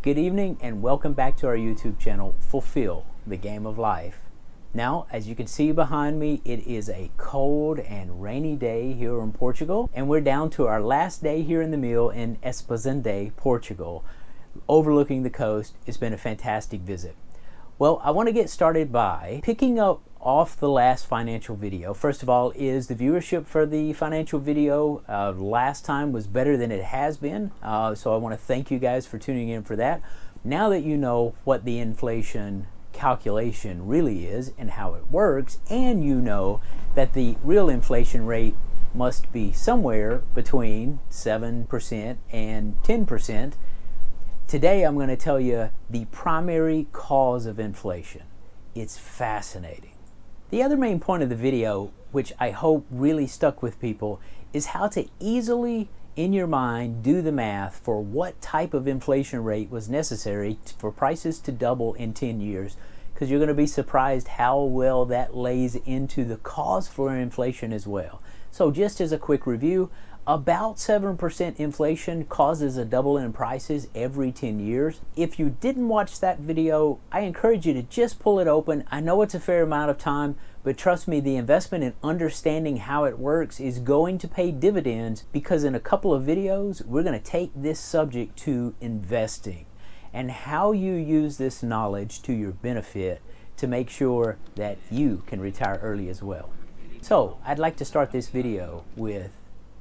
Good evening and welcome back to our YouTube channel, Fulfill the Game of Life. Now, as you can see behind me, it is a cold and rainy day here in Portugal, and we're down to our last day here in the mill in Esposende, Portugal, overlooking the coast. It's been a fantastic visit. Well, I want to get started by picking up off the last financial video. First of all, is the viewership for the financial video last time was better than it has been, so I want to thank you guys for tuning in for that. Now that you know what the inflation calculation really is and how it works, and you know that the real inflation rate must be somewhere between 7% and 10%, today I'm going to tell you the primary cause of inflation. It's fascinating. The other main point of the video, which I hope really stuck with people, is how to easily, in your mind, do the math for what type of inflation rate was necessary for prices to double in 10 years, because you're going to be surprised how well that lays into the cause for inflation as well. So just as a quick review, about 7% inflation causes a double in prices every 10 years. If you didn't watch that video, I encourage you to just pull it open. I know it's a fair amount of time, but trust me, the investment in understanding how it works is going to pay dividends, because in a couple of videos, we're going to take this subject to investing and how you use this knowledge to your benefit to make sure that you can retire early as well. So I'd like to start this video with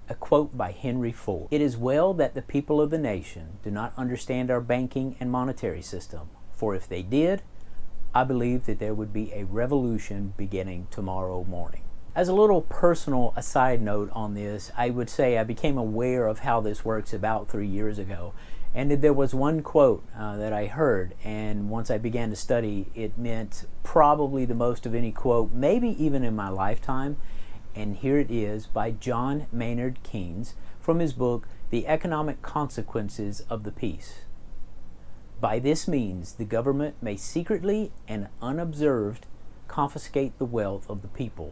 a quote by Henry Ford. "It is well that the people of the nation do not understand our banking and monetary system, for if they did, I believe that there would be a revolution beginning tomorrow morning." As a little personal aside note on this, I would say I became aware of how this works about 3 years ago. And there was one quote that I heard, and once I began to study, it meant probably the most of any quote, maybe even in my lifetime. And here it is by John Maynard Keynes from his book, The Economic Consequences of the Peace. "By this means, the government may secretly and unobserved confiscate the wealth of the people,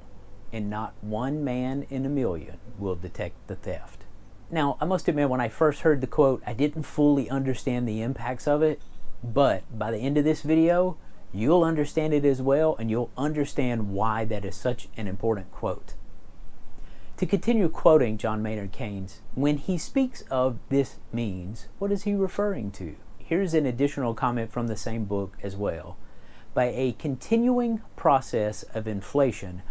and not one man in a million will detect the theft." Now, I must admit, when I first heard the quote, I didn't fully understand the impacts of it, but by the end of this video, you'll understand it as well, and you'll understand why that is such an important quote. To continue quoting John Maynard Keynes, when he speaks of "this means," what is he referring to? Here's an additional comment from the same book as well. "By a continuing process of inflation,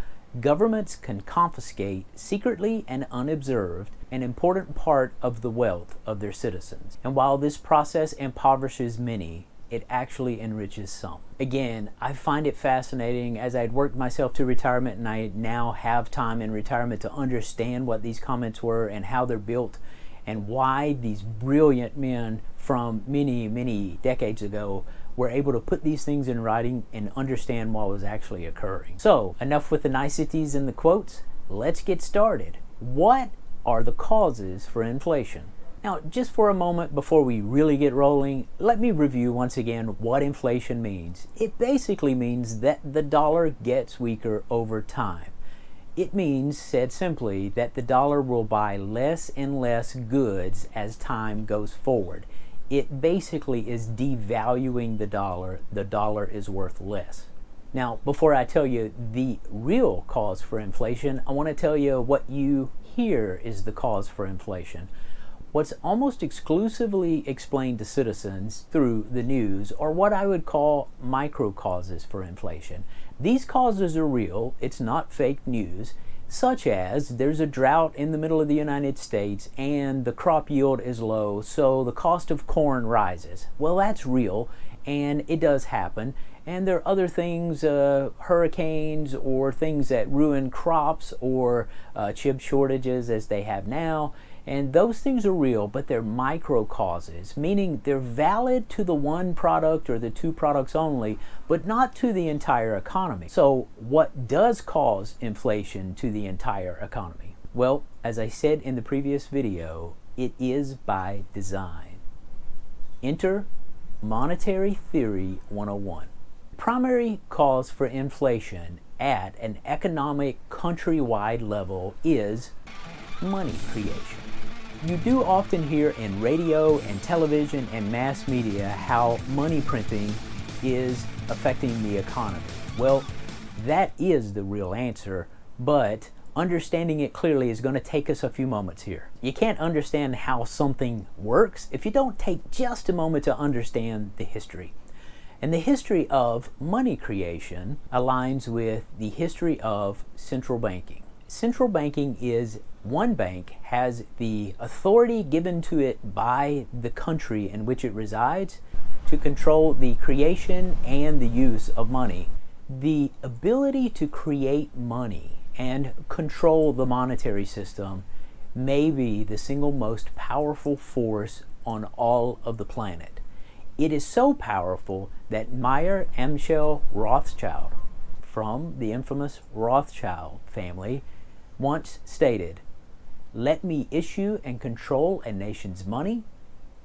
governments can confiscate secretly and unobserved an important part of the wealth of their citizens. And while this process impoverishes many, it actually enriches some." Again, I find it fascinating as I'd worked myself to retirement, and I now have time in retirement to understand what these comments were and how they're built and why these brilliant men from many, many decades ago were able to put these things in writing and understand what was actually occurring. So, enough with the niceties and the quotes. Let's get started. What are the causes for inflation? Now, just for a moment before we really get rolling, let me review once again what inflation means. It basically means that the dollar gets weaker over time. It means, said simply, that the dollar will buy less and less goods as time goes forward. It basically is devaluing the dollar. The dollar is worth less. Now, before I tell you the real cause for inflation, I want to tell you what you hear is the cause for inflation. What's almost exclusively explained to citizens through the news are what I would call micro causes for inflation. These causes are real, it's not fake news, such as there's a drought in the middle of the United States and the crop yield is low, so the cost of corn rises. Well, that's real, and it does happen. And there are other things, hurricanes or things that ruin crops or chip shortages as they have now. And those things are real, but they're micro causes, meaning they're valid to the one product or the two products only, but not to the entire economy. So what does cause inflation to the entire economy? Well, as I said in the previous video, it is by design. Enter Monetary Theory 101. Primary cause for inflation at an economic countrywide level is money creation. You do often hear in radio and television and mass media how money printing is affecting the economy. Well, that is the real answer, but understanding it clearly is going to take us a few moments here. You can't understand how something works if you don't take just a moment to understand the history. And the history of money creation aligns with the history of central banking. Central banking is one bank has the authority given to it by the country in which it resides to control the creation and the use of money. The ability to create money and control the monetary system may be the single most powerful force on all of the planet. It is so powerful that Mayer Amschel Rothschild, from the infamous Rothschild family, once stated, "Let me issue and control a nation's money,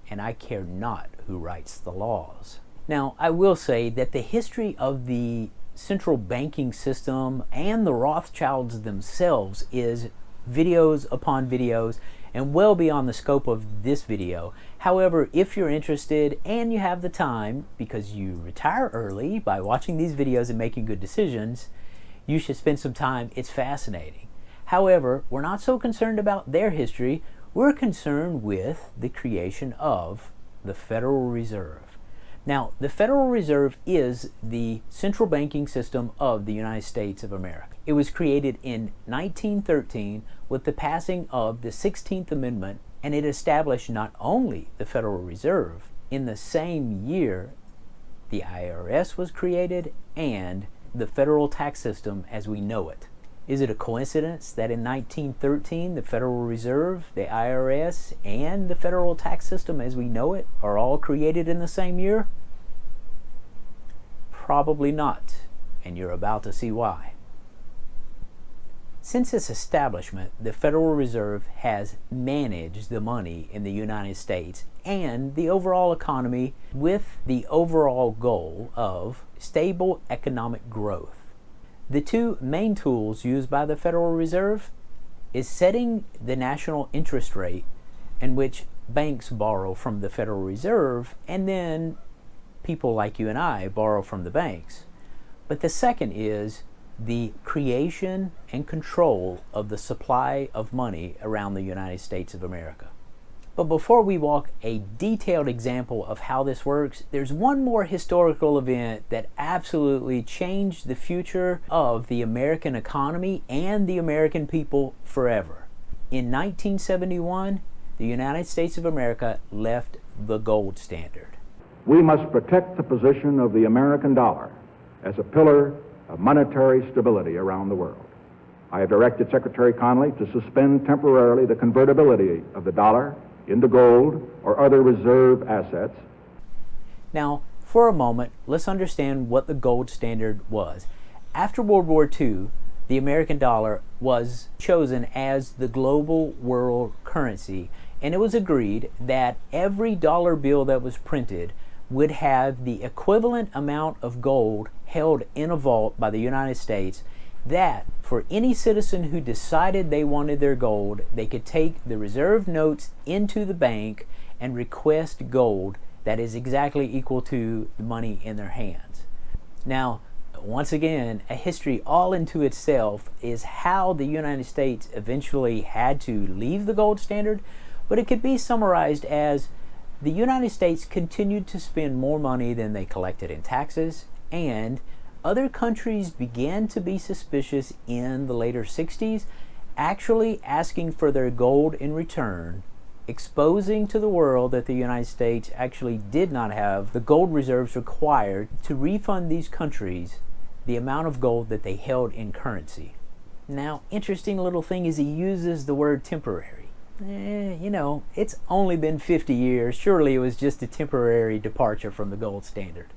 and I care not who writes the laws." Now, I will say that the history of the central banking system and the Rothschilds themselves is videos upon videos and well beyond the scope of this video. However, if you're interested and you have the time, because you retire early by watching these videos and making good decisions, you should spend some time. It's fascinating. However, we're not so concerned about their history. We're concerned with the creation of the Federal Reserve. Now, the Federal Reserve is the central banking system of the United States of America. It was created in 1913 with the passing of the 16th Amendment, and it established not only the Federal Reserve, in the same year the IRS was created and the federal tax system as we know it. Is it a coincidence that in 1913 the Federal Reserve, the IRS, and the federal tax system as we know it are all created in the same year? Probably not, and you're about to see why. Since its establishment, the Federal Reserve has managed the money in the United States and the overall economy with the overall goal of stable economic growth. The two main tools used by the Federal Reserve is setting the national interest rate, in which banks borrow from the Federal Reserve, and then people like you and I borrow from the banks. But the second is the creation and control of the supply of money around the United States of America. But before we walk a detailed example of how this works, there's one more historical event that absolutely changed the future of the American economy and the American people forever. In 1971, the United States of America left the gold standard. We must protect the position of the American dollar as a pillar of monetary stability around the world. I have directed Secretary Connally to suspend temporarily the convertibility of the dollar into gold or other reserve assets. Now, for a moment, let's understand what the gold standard was. After World War II, the American dollar was chosen as the global world currency, and it was agreed that every dollar bill that was printed would have the equivalent amount of gold held in a vault by the United States, that for any citizen who decided they wanted their gold, they could take the reserve notes into the bank and request gold that is exactly equal to the money in their hands. Now, once again, a history all into itself is how the United States eventually had to leave the gold standard, but it could be summarized as the United States continued to spend more money than they collected in taxes, and other countries began to be suspicious in the later 60s, actually asking for their gold in return, exposing to the world that the United States actually did not have the gold reserves required to refund these countries the amount of gold that they held in currency. Now, interesting little thing is he uses the word temporary. You know, it's only been 50 years. Surely it was just a temporary departure from the gold standard.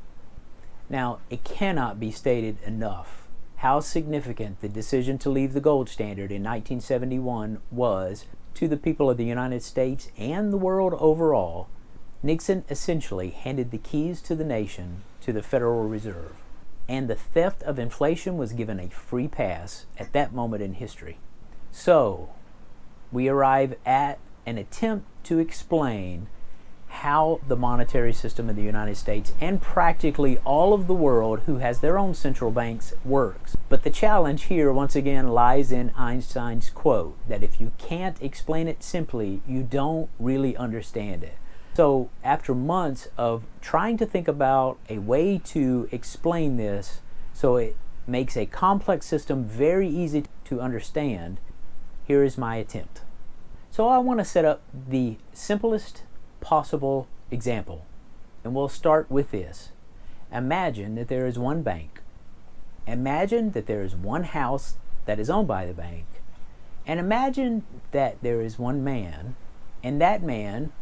Now, it cannot be stated enough how significant the decision to leave the gold standard in 1971 was to the people of the United States and the world overall. Nixon essentially handed the keys to the nation to the Federal Reserve, and the theft of inflation was given a free pass at that moment in history. So, we arrive at an attempt to explain how the monetary system of the United States and practically all of the world who has their own central banks works. But the challenge here once again lies in Einstein's quote that if you can't explain it simply, you don't really understand it. So after months of trying to think about a way to explain this so it makes a complex system very easy to understand, here is my attempt. So I want to set up the simplest possible example, and we'll start with this. Imagine that there is one bank. Imagine that there is one house that is owned by the bank, and imagine that there is one man, and that man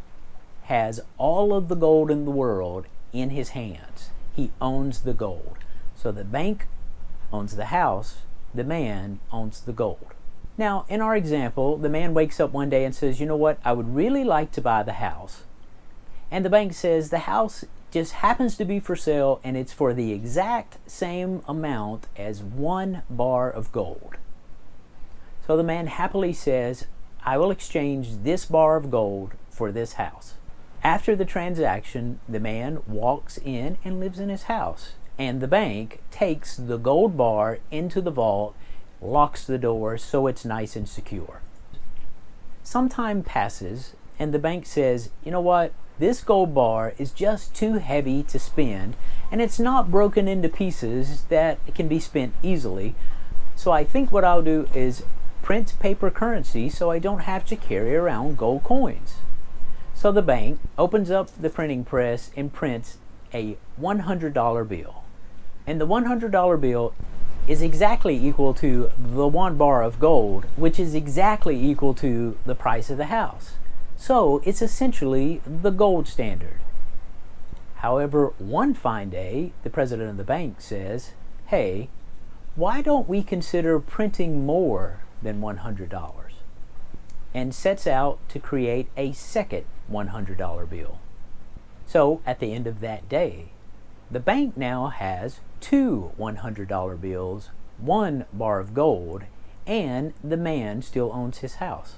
has all of the gold in the world in his hands. He owns the gold. So the bank owns the house, the man owns the gold. Now, in our example, the man wakes up one day and says, you know what, I would really like to buy the house. And the bank says the house just happens to be for sale and it's for the exact same amount as 1 bar of gold. So the man happily says, I will exchange this bar of gold for this house. After the transaction, the man walks in and lives in his house. And the bank takes the gold bar into the vault, locks the door so it's nice and secure. Some time passes and the bank says, you know what? This gold bar is just too heavy to spend, and it's not broken into pieces that it can be spent easily. So I think what I'll do is print paper currency so I don't have to carry around gold coins. So the bank opens up the printing press and prints a $100 bill. And the $100 bill is exactly equal to the 1 bar of gold, which is exactly equal to the price of the house. So it's essentially the gold standard. However, one fine day, the president of the bank says, hey, why don't we consider printing more than $100? And sets out to create a second $100 bill. So at the end of that day, the bank now has 2 $100 bills, 1 bar of gold, and the man still owns his house.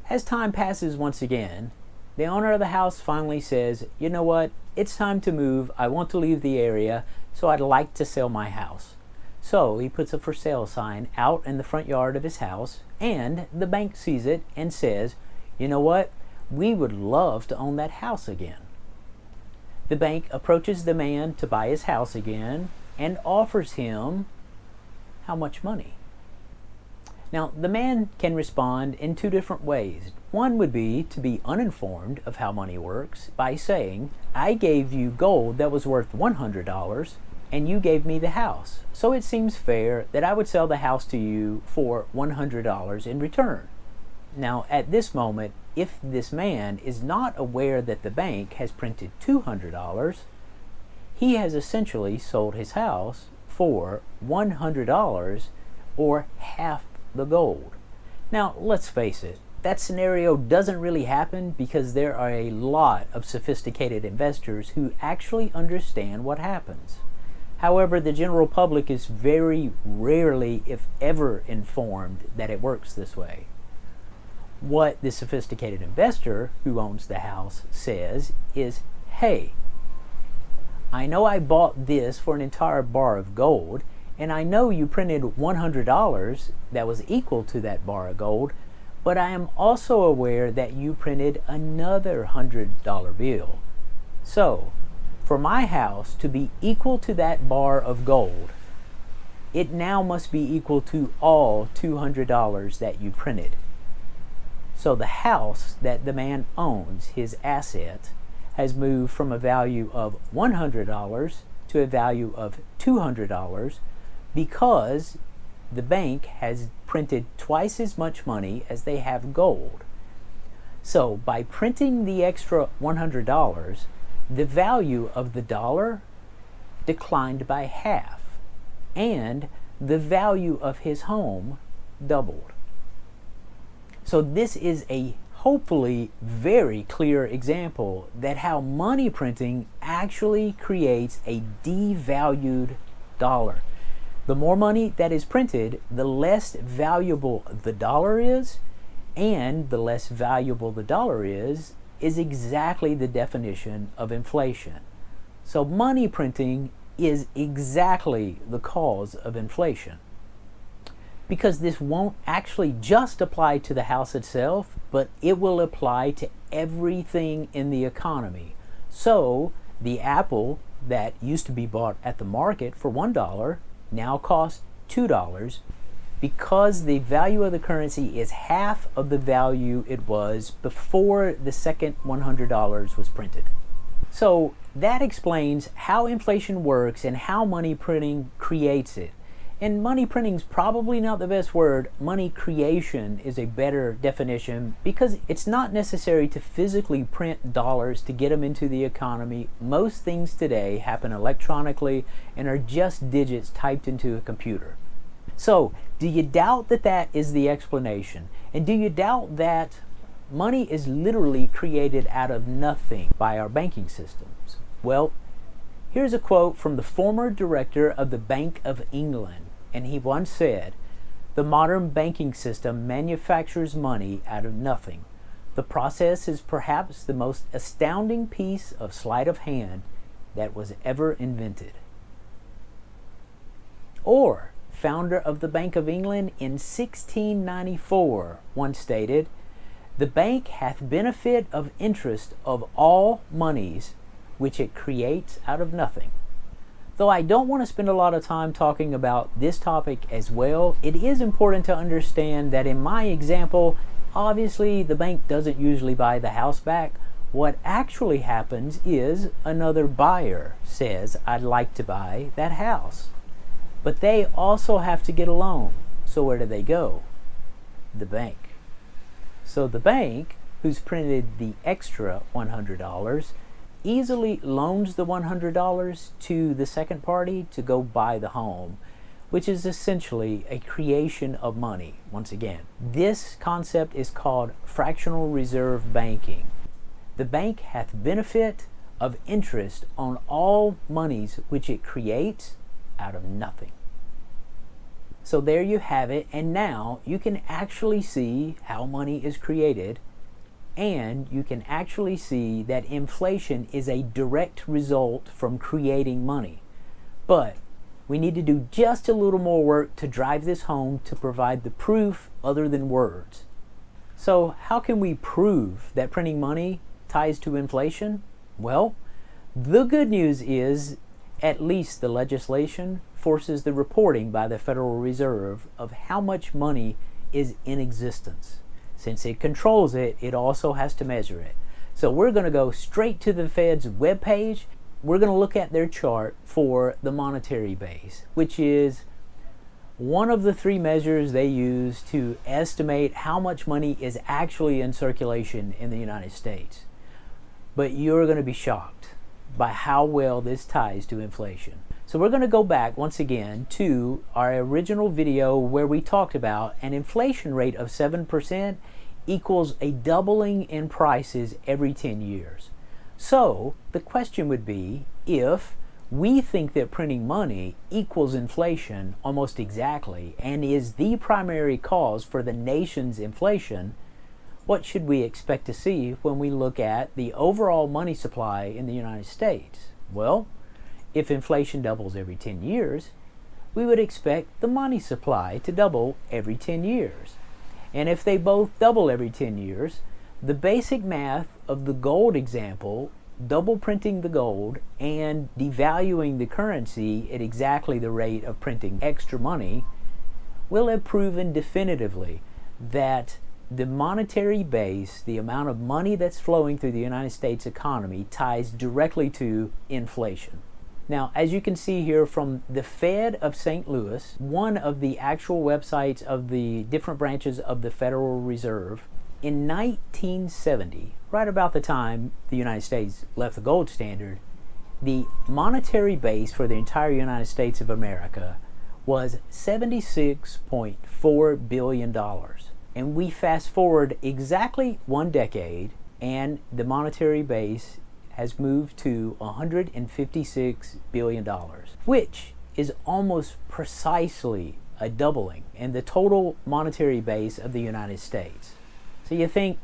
As time passes once again, the owner of the house finally says, you know what, it's time to move, I want to leave the area, so I'd like to sell my house. So he puts a for sale sign out in the front yard of his house, and the bank sees it and says, you know what, we would love to own that house again. The bank approaches the man to buy his house again and offers him how much money? Now, the man can respond in 2 different ways. One would be to be uninformed of how money works by saying, I gave you gold that was worth $100 and you gave me the house. So it seems fair that I would sell the house to you for $100 in return. Now, at this moment, if this man is not aware that the bank has printed $200, he has essentially sold his house for $100 or half the gold. Now, let's face it, that scenario doesn't really happen because there are a lot of sophisticated investors who actually understand what happens. However, the general public is very rarely, if ever, informed that it works this way. What the sophisticated investor who owns the house says is, hey, I know I bought this for an entire bar of gold, and I know you printed $100 that was equal to that bar of gold, but I am also aware that you printed another $100 bill. So, for my house to be equal to that bar of gold, it now must be equal to all $200 that you printed. So the house that the man owns, his asset, has moved from a value of $100 to a value of $200 because the bank has printed twice as much money as they have gold. So by printing the extra $100, the value of the dollar declined by half, and the value of his home doubled. So this is a hopefully very clear example that how money printing actually creates a devalued dollar. The more money that is printed, the less valuable the dollar is, and the less valuable the dollar is exactly the definition of inflation. So money printing is exactly the cause of inflation. Because this won't actually just apply to the house itself, but it will apply to everything in the economy. So the apple that used to be bought at the market for $1 now costs $2 because the value of the currency is half of the value it was before the second $100 was printed. So that explains how inflation works and how money printing creates it. And money printing is probably not the best word. Money creation is a better definition because it's not necessary to physically print dollars to get them into the economy. Most things today happen electronically and are just digits typed into a computer. So, do you doubt that that is the explanation? And do you doubt that money is literally created out of nothing by our banking systems? Well, here's a quote from the former director of the Bank of England. And he once said, "The modern banking system manufactures money out of nothing. The process is perhaps the most astounding piece of sleight of hand that was ever invented." Or, founder of the Bank of England in 1694 once stated, "The bank hath benefit of interest of all monies which it creates out of nothing." Though I don't want to spend a lot of time talking about this topic as well, it is important to understand that in my example, obviously the bank doesn't usually buy the house back. What actually happens is another buyer says, "I'd like to buy that house." But they also have to get a loan. So where do they go? The bank. So the bank, who's printed the extra $100, easily loans the $100 to the second party to go buy the home, which is essentially a creation of money once again. This concept is called fractional reserve banking. The bank hath benefit of interest on all monies which it creates out of nothing. So there you have it, and now you can actually see how money is created. And you can actually see that inflation is a direct result from creating money. But we need to do just a little more work to drive this home to provide the proof other than words. So how can we prove that printing money ties to inflation? Well, the good news is at least the legislation forces the reporting by the Federal Reserve of how much money is in existence. Since it controls it, it also has to measure it. So we're going to go straight to the Fed's webpage. We're going to look at their chart for the monetary base, which is one of the three measures they use to estimate how much money is actually in circulation in the United States. But you're going to be shocked by how well this ties to inflation. So we're going to go back once again to our original video where we talked about an inflation rate of 7% equals a doubling in prices every 10 years. So the question would be, if we think that printing money equals inflation almost exactly and is the primary cause for the nation's inflation, what should we expect to see when we look at the overall money supply in the United States? Well, if inflation doubles every 10 years, we would expect the money supply to double every 10 years. And if they both double every 10 years, the basic math of the gold example, double printing the gold and devaluing the currency at exactly the rate of printing extra money, will have proven definitively that the monetary base, the amount of money that's flowing through the United States economy, ties directly to inflation. Now, as you can see here from the Fed of St. Louis, one of the actual websites of the different branches of the Federal Reserve, in 1970, right about the time the United States left the gold standard, the monetary base for the entire United States of America was $76.4 billion. And we fast forward exactly one decade, and the monetary base has moved to $156 billion, which is almost precisely a doubling in the total monetary base of the United States. So you think,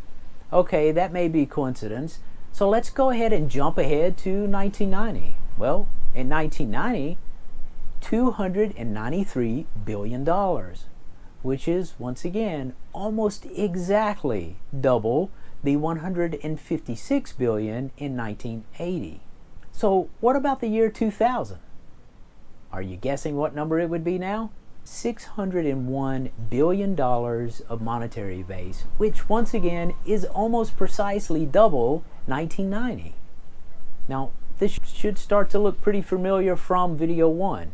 okay, that may be coincidence. So let's go ahead and jump ahead to 1990. Well, in 1990, $293 billion, which is, once again, almost exactly double the $156 billion in 1980. So what about the year 2000? Are you guessing what number it would be now? $601 billion of monetary base, which once again is almost precisely double 1990. Now, this should start to look pretty familiar from video 1.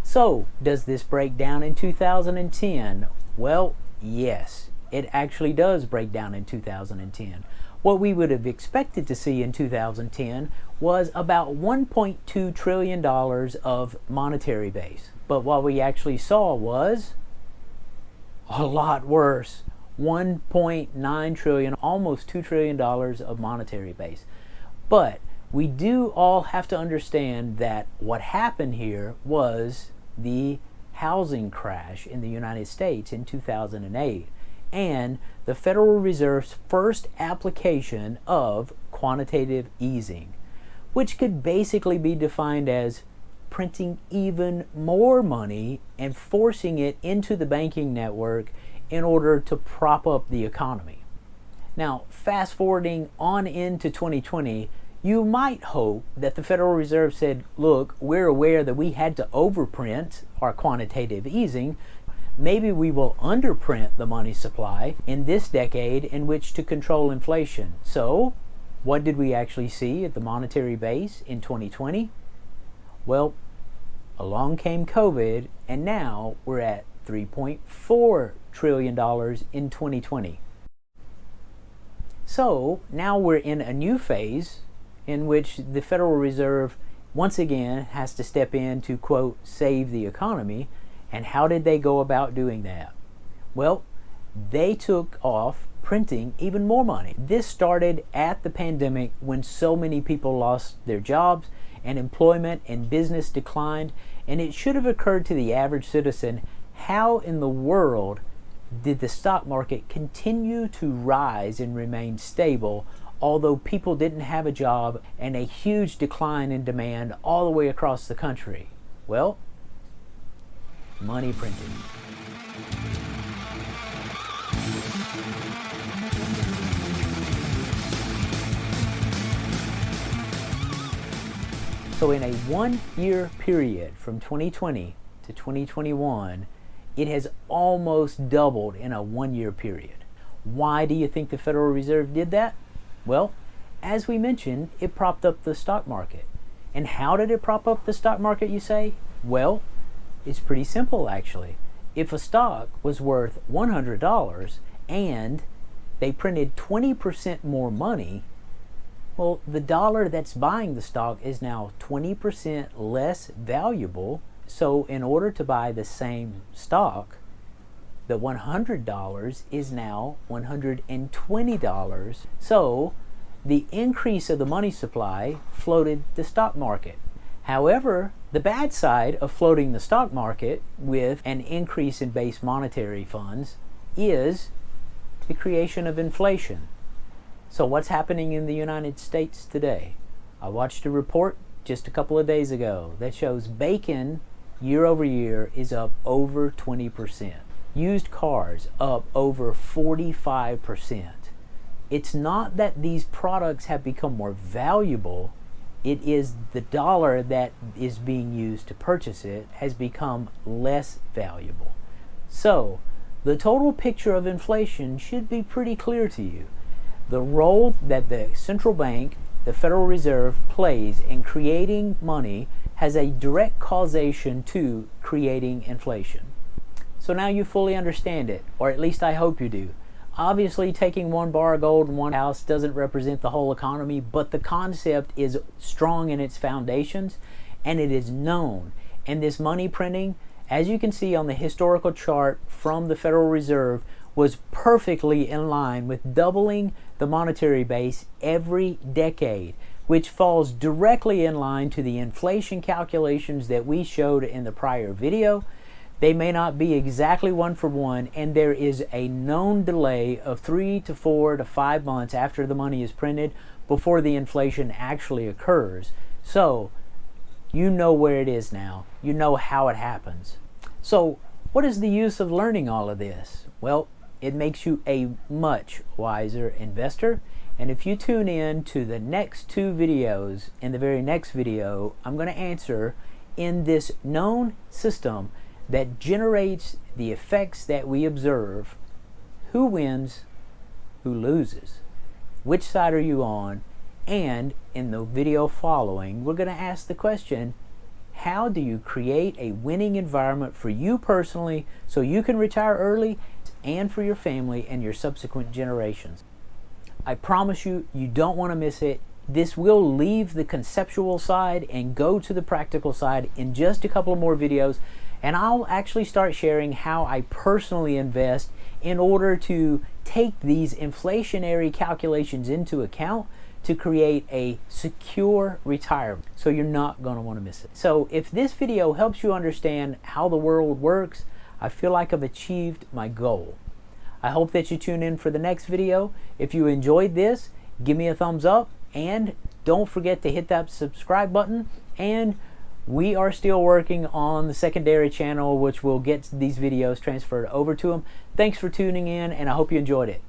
So, does this break down in 2010? Well, yes, it actually does break down in 2010. What we would have expected to see in 2010 was about $1.2 trillion of monetary base. But what we actually saw was a lot worse. $1.9 trillion, almost $2 trillion of monetary base. But we do all have to understand that what happened here was the housing crash in the United States in 2008 and the Federal Reserve's first application of quantitative easing, which could basically be defined as printing even more money and forcing it into the banking network in order to prop up the economy. Now, fast forwarding on into 2020, you might hope that the Federal Reserve said, look, we're aware that we had to overprint our quantitative easing. Maybe we will underprint the money supply in this decade in which to control inflation. So, what did we actually see at the monetary base in 2020? Well, along came COVID, and now we're at $3.4 trillion in 2020. So, now we're in a new phase in which the Federal Reserve once again has to step in to, quote, save the economy. And how did they go about doing that? Well, they took off printing even more money. This started at the pandemic when so many people lost their jobs and employment and business declined, and it should have occurred to the average citizen, how in the world did the stock market continue to rise and remain stable although people didn't have a job and a huge decline in demand all the way across the country? Well, money printing. So in a 1-year period from 2020 to 2021, it has almost doubled in a 1-year period. Why do you think the Federal Reserve did that? Well, as we mentioned, it propped up the stock market. And how did it prop up the stock market, you say? Well, it's pretty simple actually. If a stock was worth $100 and they printed 20% more money, well, the dollar that's buying the stock is now 20% less valuable. So in order to buy the same stock, the $100 is now $120. So the increase of the money supply floated the stock market. However, the bad side of floating the stock market with an increase in base monetary funds is the creation of inflation. So what's happening in the United States today? I watched a report just a couple of days ago that shows bacon year over year is up over 20%. Used cars up over 45%. It's not that these products have become more valuable, it is the dollar that is being used to purchase it has become less valuable. So, the total picture of inflation should be pretty clear to you. The role that the central bank, the Federal Reserve, plays in creating money has a direct causation to creating inflation. So now you fully understand it, or at least I hope you do. Obviously, taking one bar of gold in one house doesn't represent the whole economy, but the concept is strong in its foundations, and it is known. And this money printing, as you can see on the historical chart from the Federal Reserve, was perfectly in line with doubling the monetary base every decade, which falls directly in line to the inflation calculations that we showed in the prior video, They may not be exactly one for one, and there is a known delay of 3 to 4 to 5 months after the money is printed before the inflation actually occurs. So you know where it is now. You know how it happens. So what is the use of learning all of this? Well, it makes you a much wiser investor. And if you tune in to the next 2 videos, in the very next video, I'm going to answer, in this known system that generates the effects that we observe, who wins, who loses, which side are you on, and in the video following, we're going to ask the question, how do you create a winning environment for you personally so you can retire early and for your family and your subsequent generations? I promise you, you don't want to miss it. This will leave the conceptual side and go to the practical side in just a couple of more videos, and I'll actually start sharing how I personally invest in order to take these inflationary calculations into account to create a secure retirement. So you're not going to want to miss it. So if this video helps you understand how the world works, I feel like I've achieved my goal. I hope that you tune in for the next video. If you enjoyed this, give me a thumbs up, and don't forget to hit that subscribe button. And we are still working on the secondary channel, which will get these videos transferred over to them. Thanks for tuning in, and I hope you enjoyed it.